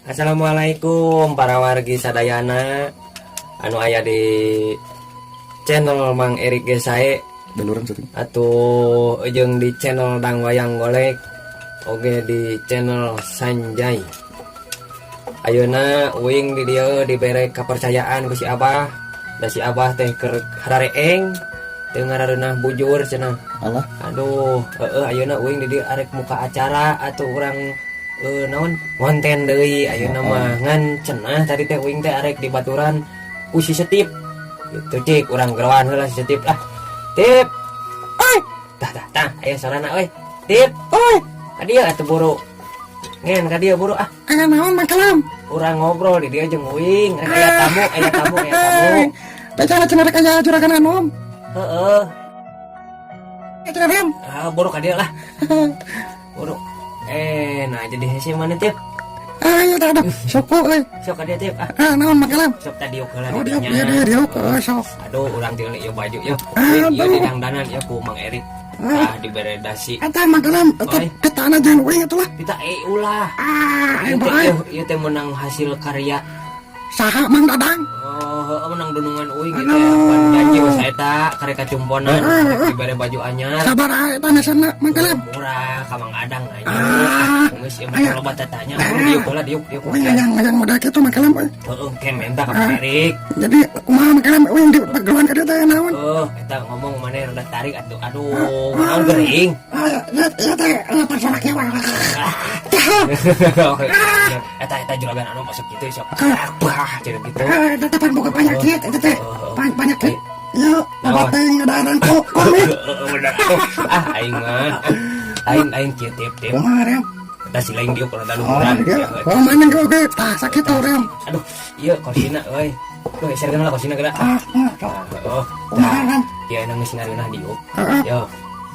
Assalamualaikum para wargi sadayana anu aya di channel Mang Erik Gesae beluran syuting atau jeung di channel Dang Wayang Golek oge di channel Sanjay. Ayeuna uing di dieu dibere kepercayaan ku si Abah da si Abah teh keur harareeng teu ngarareunah bujur cenah. Allah Aduh ayeuna uing di dieu arek muka acara atuh urang naon konten deui ayeuna mah ngan cenah tadi teh uing teh arek di baturan ku si Setip gitu cik urang gerawan heula si Setip lah Tip oi tah aya sarana euy Tip oi ka dieu atuh buru ngen ka dieu buru aya naon makalam urang ngobrol di dieu jeung uing rek aya tamu bacara cenah rek aya juragan anom heeh juragan buru ka dieu lah buru nah jadi hese mana Tip ayo dah sok euy sok ka dieu Tip naon makalam sok tadi yuk heula oh dia sok aduh urang tinggal ieu baju yuk ieu didangdanan ieu ku Mang Erik dibere dasi eta makalam eta na jangan uing atuh lah kita ulah ieu teh menang hasil karya saha Mang Dadang menang dunungan uing gitu ya pan janji we saeta karek kacumponan dibere baju anyar sabar eta nasana makalam murah ka Mang Adang anya geus ieu mah loba tatanya diuk heula diuk uing ngajang modal kitu makalam heuh ken menta ka Mang Erik jadi kumaha makalam uing di bagelan ka dieu teh naon eta ngomong maneh rada tarik aduh naon geuring ya teh persona kieu eta juragan anu masuk kitu sok bah cenah kitu eta teh boga penyakit eta teh penyakit ya bapak teh ngadaran komik aing mah aing kieu Tip kumaha rem da si lain diuk rada luhuran mana ge tah sakit tau rem aduh ieu kosina euy tuh sergeun lah kosina geura kumaha rem ieu anu geus ngareunah diuk yo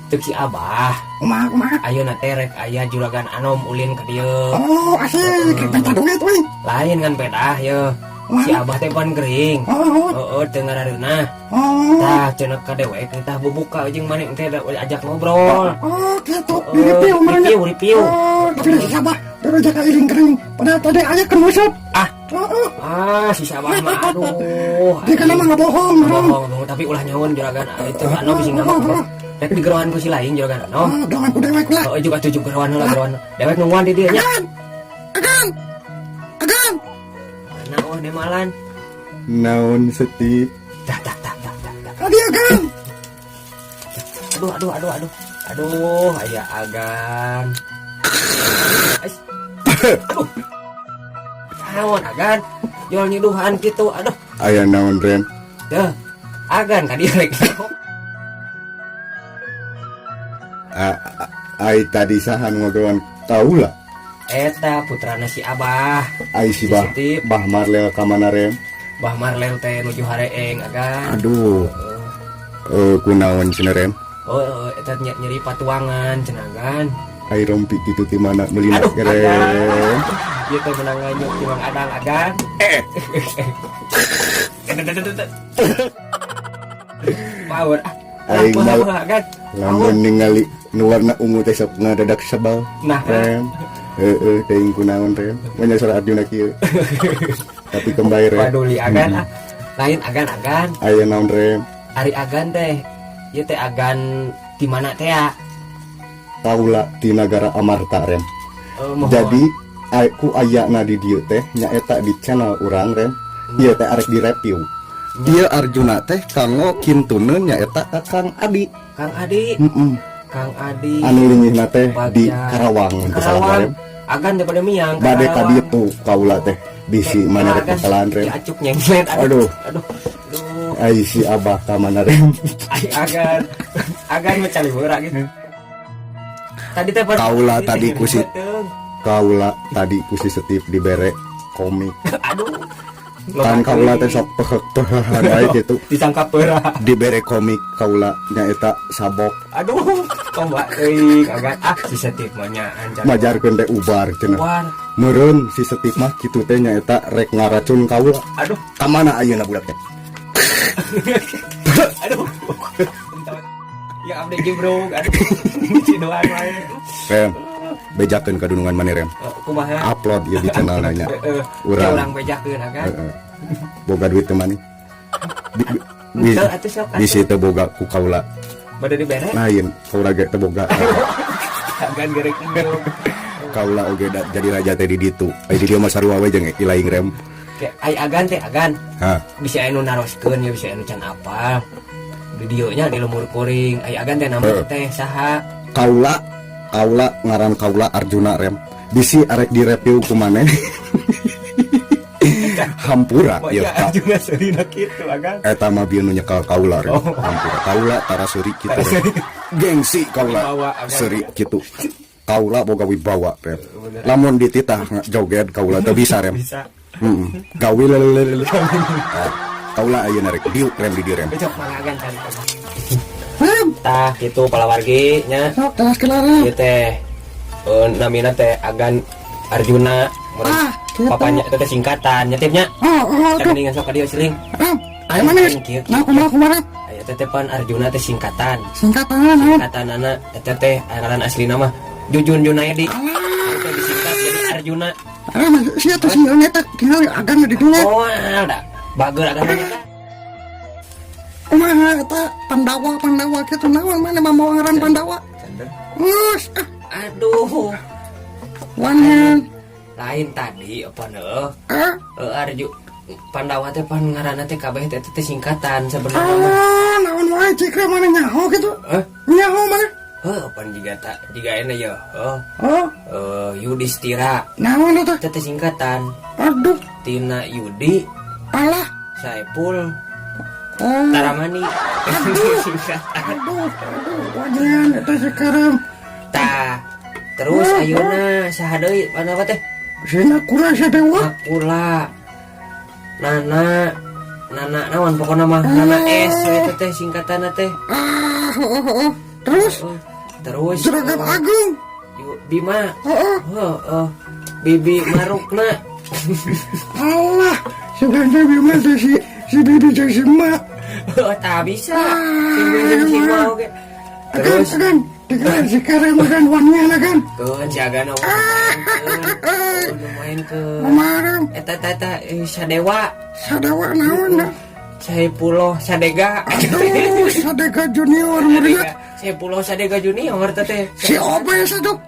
teu si Abah kumaha ayeuna teh rek aya juragan anom ulin ka dieu oh asik peta duit we lain kan pedah yo si Abah teh pan gering teu ngarareunah tah cenah ka dewek tah bubuka jeung maneh teh ajak ngobrol kitu review tapi si Abah baru jaga iring gering padahal tadi aya keur musut si Abah mah aduh dia kan mah bohong tapi ulah nyawan juragan itu anom bisi ngomong rek digerawan ku si lain juragan anom dengan ku dewek lah juga tujuh gerawan dewek nungguan di dieu nya agan naon demalan naon Setip dah tadi agan aduh aya agan naon agan jual nyiduhan gitu aduh aya naon rem teh agan ka dieu rek ai tadi sahan ngobrol kaula eta putrana si Abah ai si Bah Marlel ka mana rem Bah Marlel teh nuju hareeng agan aduh kunaon cenah rem eta nyeri patuangan cenah agan ai rompi kitu ti mana meulina rem ieu teh menang nganyuk ti Mang Adang agan power aing mah agan lamun ningali nu warna ungu teh sok ngadadak sebal nah rem teuing kunaon rem menyasar Arjuna kieu tapi kembali rem paduli agan lain agan aya naon rem ari agan teh ieu teh agan di mana teh ya kaula di negara Amarta rem jadi aku ayana di dieu teh nyaeta di channel urang rem ieu teh arek di review dia Arjuna teh kanggo kintuneun nyaeta Kang Adi Kang Adi anu lingihna teh di Karawang Karawang agan daripada miang bade ka ditu kaula teh bisi mana rek kesalahan rem acuk nyenglet aduh ai si Abah ka mana rem ai agan macam liweur gitu tadi teh kaula tadi ku si Setip dibere komik aduh kan kaula teh sok pehek ae kitu disangka peurah dibere komik kaula nyaeta Sabok aduh coba teuing agan si Setip mah nya majarkeun teh ubar cenah meureun si Setip mah kitu teh nyaeta rek ngaracun kaula aduh ka mana ayeuna budak teh aduh ya abdi bro aduh si doan wae bejakeun kadunungan maneh rem. Kumaha? Upload ya di channel nanya. Urang bejakeun kan. Boga duit teh maneh. Teu atuh sok. Di situ boga ku kaula. Bade dibere. Lain kaula ge teu boga. Agan gerek indung. Kaula oge jadi raja teh di ditu. Ai di dieu mah sarua we jeung ilaing rem. Ai agan teh agan. Hah. Bisa anu naroskeun ya bisa anu can apal. Di dieu nya di lemur kuring. Ai agan teh nama teh saha? Kaula ngaran kaula Arjuna rem. Bisi arek direview ku maneh. Hampura ya Arjuna seurina kitu agan. Eta mah bieu nu nyekel kaula rem. Hampura kaula tara seuri kitu. Gengsi kaula seuri kitu. Kaula boga wibawa rem. Lamun dititah joget kaula teu bisa rem. Bisa. Gawe lele. Kaula ayeuna rek diuk rem di dieu rem. Cok mangagan kan. Rem, Tah kitu palawargi nya. sok jelaskeun lah. Ieu teh namina teh Agan Arjuna. Gitu. Papanya itu teh singkatan nyetipnya. Tuh. Mendingan sok ka dieu siling. Rem, ayo mana? Nah, kumaha? Aya teh teh pan Arjuna teh singkatan. Singkatan naon? Singkatanana eta teh ngaran aslina mah Jujun Junaidi. Itu disingkat jadi Arjuna. Rem, sia tuh si eta tinggal agan di dunia. Oh, ada. Bagel Agan eta. Kumaha eta Pandawa kitu naon mana mau ngaran Pandawa? Ngus, Aduh, wanyan. lain tadi apa Arju Pandawa teh pan ngaranna teh kabeh teh singkatan sebenarnya mah. Naon wae cikra mana nyaho gitu? Heh? Nyaho mana? Pan jiga enak ya. Oh, Yudhistira. naon eta? Teh singkatan Aduh, tina Yudi, alah. Saipul, Oh, Taramani. Singkatan. aduh, wanyan eta sekarang. Tah, terus ayeuna saha deui Pandawa teh? Sina kura sadewa. Akula. Nana naon pokona mah Nana S eta teh singkatanna teh. Terus Terus Juragan Agung. Bima. Heeh. Bibi Marukna. Allah, sebenarnya Bima teh si Bibi jeung si Mak. Tak bisa. Si mau ge. Terus Agan, dikira sekarang makan wanyan agan. keun si Agan main ke Kemarin eta Sadewa. sadewa naon dah. Saipuloh Sadega. Aduh, sadega junior murid. Saipuloh Sadega Junior teh. Si Obe saduk.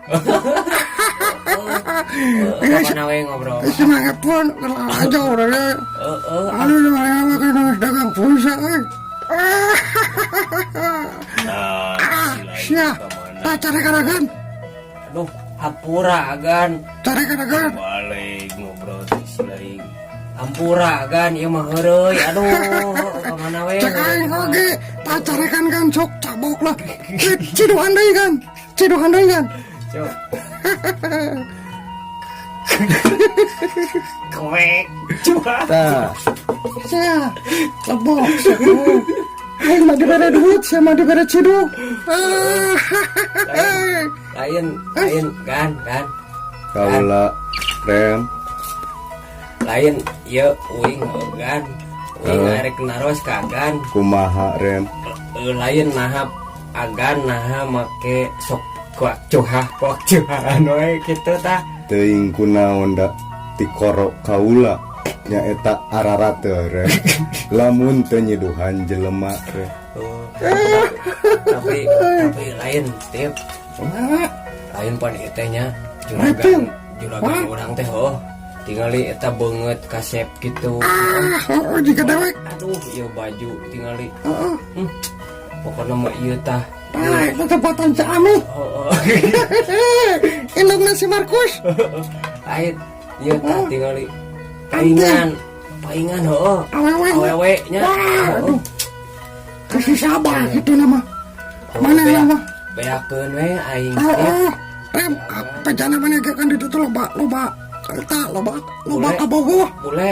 Kapan we ngobrol? Semangat pun aja orangnya. Aduh, mana makan dagang pulsa. Sia, tak cari karagan. Aduh, hapura Agan. Cari karagan. Balik ngobrol silai. Hampura Agan ieu mah heureuy. Aduh, kemana we? Cek aing oge, tak cari kan sok cabok lah. Ciduhan deui kan. Ciduhan deui kan. Cuk. Kwek. Coba. Tah, Sia, lebok. Aing mah dibere duit, sia mah dibere ciduk. Lain kan. kaula rem. Lain ieu uing kan. Uing arek naros ka Agan. Kumaha rem? Lain nahap Agan naha make sok kuak cuhan we kitu tah. Teuing kunaon da tikoro kaula nya eta ararate rem. Lamun teu nyeduhan jelema rem. Tapi lain tip. Lain pan ieu teh nya juragan urang teh tingali eta beungeut kasep gitu. Jika dewek. Aduh, ieu baju tingali. Pokona mah ieu tah. Itu tempatan Ciami. Indungna si Markus. Lain ieu tah tingali. Paingan awewe nya. Aduh. Kasih sabar gitu nama. Mana nama? Beakeun we aing teh. Rem, apa jana mana kan di situ loba kabogoh. Bule.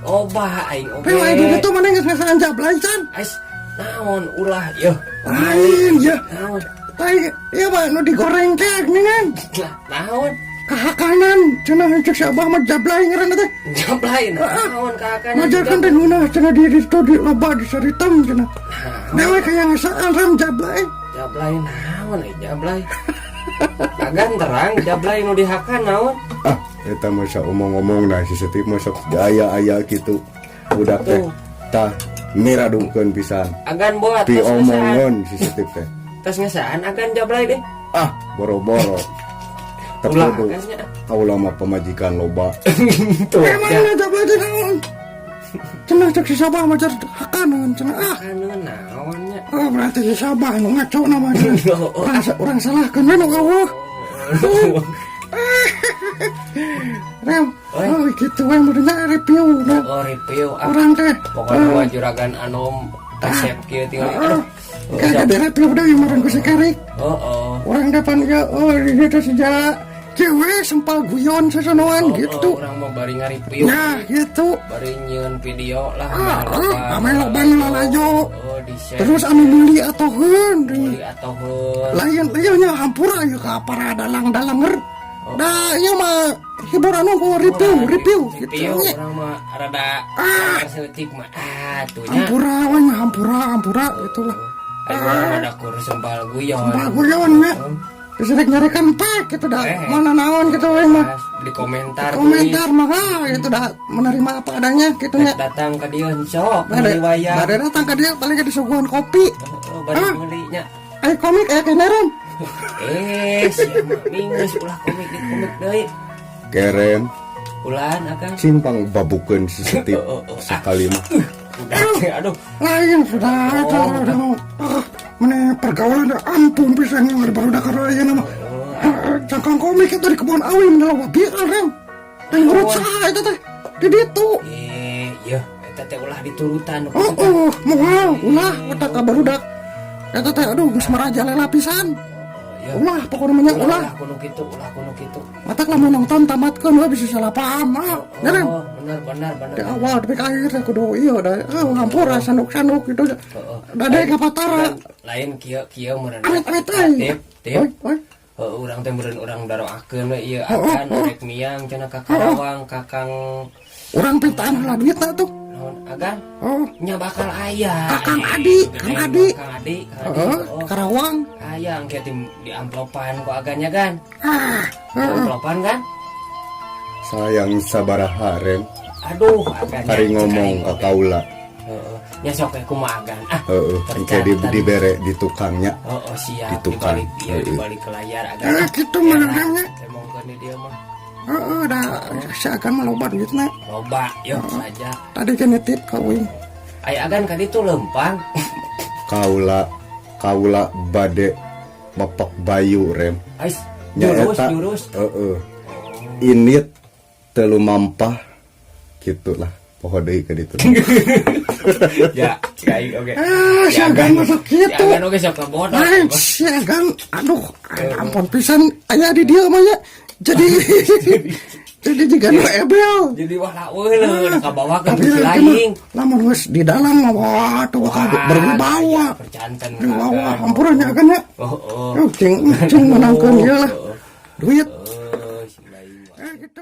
Obah aing oge. Rem, di situ mana geus ngasaan jablay can. Ais naon ulah ieu. Lain ya. Naon? Tai, iya ba nu digoreng kek ningan. Naon? Kahakanan, cenah cek si Abah mah jablay ngaranna teh. Jablay naon kakanan. Ngajarkan teh nuna cenah di situ di loba di saritem cenah. Dewe kaya ngasaan rem jablay. Jablay naon jablay. Agan terang jablay nu dihakan naon. Ah eta masa omong-omong nah si Setip masa aya gitu budak teh tah miradungkeun pisan Agan buat pi omongon si Setip teh tos ngesaan agan jablay deh. ah boro-boro Ulah terkudu agasnya. kaulah mah pemajikan loba Tuh. Emang Ya. ada lagi naon? Cenah cek si Sabah mah jar hakanan cenah ah. Anu naonnya. Oh berarti si Sabah nu ngaco namanya. Oh. Orang salahkeun we nu eueuh. Rem, oh gitu we mudahnya review nah. Oh review Orang teh pokoknya mah juragan anom resep kieu tinggal. kagak ada review udah yang meureun ku si Karik. Oh. Orang depan ya oh dia teh seja cewek sempal guyon sesonoan gitu. Orang mau bari nge-review. Nah gitu. Bari nyieun video lah. Ame loban lalajo. Oh di share. Terus anu meuli atoheun. Beli atau heun. Lain nya hampura ya ka para dalang-dalanger. Da ieu mah hiburan ku review gitu. Review nya. orang mah rada seutik mah atunya. Hampura itulah. Orang ada kursus sempal guyon. Sempal guyon nya. Disirek nyarikan pek gitu dah. Mana naon gitu we mah. Di komentar Mah gitu dah menerima apa adanya gitu nya. datang ke dia sok beli wayang. Bade datang ke dia paling disuguhan kopi. Bari belinya. Aya komik aya keneran. Siapa mingus ulah komik di komik deui. keren Ulan akan simpang babukeun si Setip sekali mah aduh. Lain sudah mana pergaulan dah ampun pisan yang baru dah karaya nama. Cangkang komik itu di kebun awi menelawa biar rem. Dan urut saya itu teh di ditu. Ya eta teh ulah diturutan. Moal ulah otak ka barudak. Eta teh aduh geus marajalela pisan. Ulah pokoknya banyak ulah. Kuno kitu. Matak lamun nonton tamatkeun we bisa salah paham ah. Ngarem. Benar. Di awal tapi ke akhir teh kudu ieu da ngampura sanduk-sanduk gitu. Dade kapatara. Lain kieu meureun. Amit Tip. Urang teh meureun urang daroakeun we ieu akan rek miang cenah ka Karawang Kakang Urang pintaan lah duitna tuh. naon agan Oh, nya bakal aya. Kang Adi. Karawang. Aya engke di amplopan ku agannya kan. Di Ah, amplopan kan. sayang sabaraha rem Aduh agannya. hari ngomong ka kaula Nya sok we kumaha agan. engke dibere di tukangnya Siap Di tukang. di balik ke layar agan. gitu mana Emongkeun di dieu mah. dah seakan maloba duitna. Loba yuk saja. Tadi kan nitip kawin. Aya agan ka ditu lempang. kaula bade bapak bayu rem Ais nyaeta jurus. init telu mampah gitulah poho deui ka ditu Ya, cai oke. Seakan masuk gitu. Agan oge sok kabodot. Lain seakan aduh ampun pisan aya di dia mah ya. Jadi jika nu ebel. Jadi wah eueuh ka bawah ka Tapi laing. lamun geus di dalam mah wah tuh bakal berwibawa. Percanten. Berwibawa hampurannya kan ya. Oh. Cing menangkeun ieu lah. Duit. Si lain. Gitu.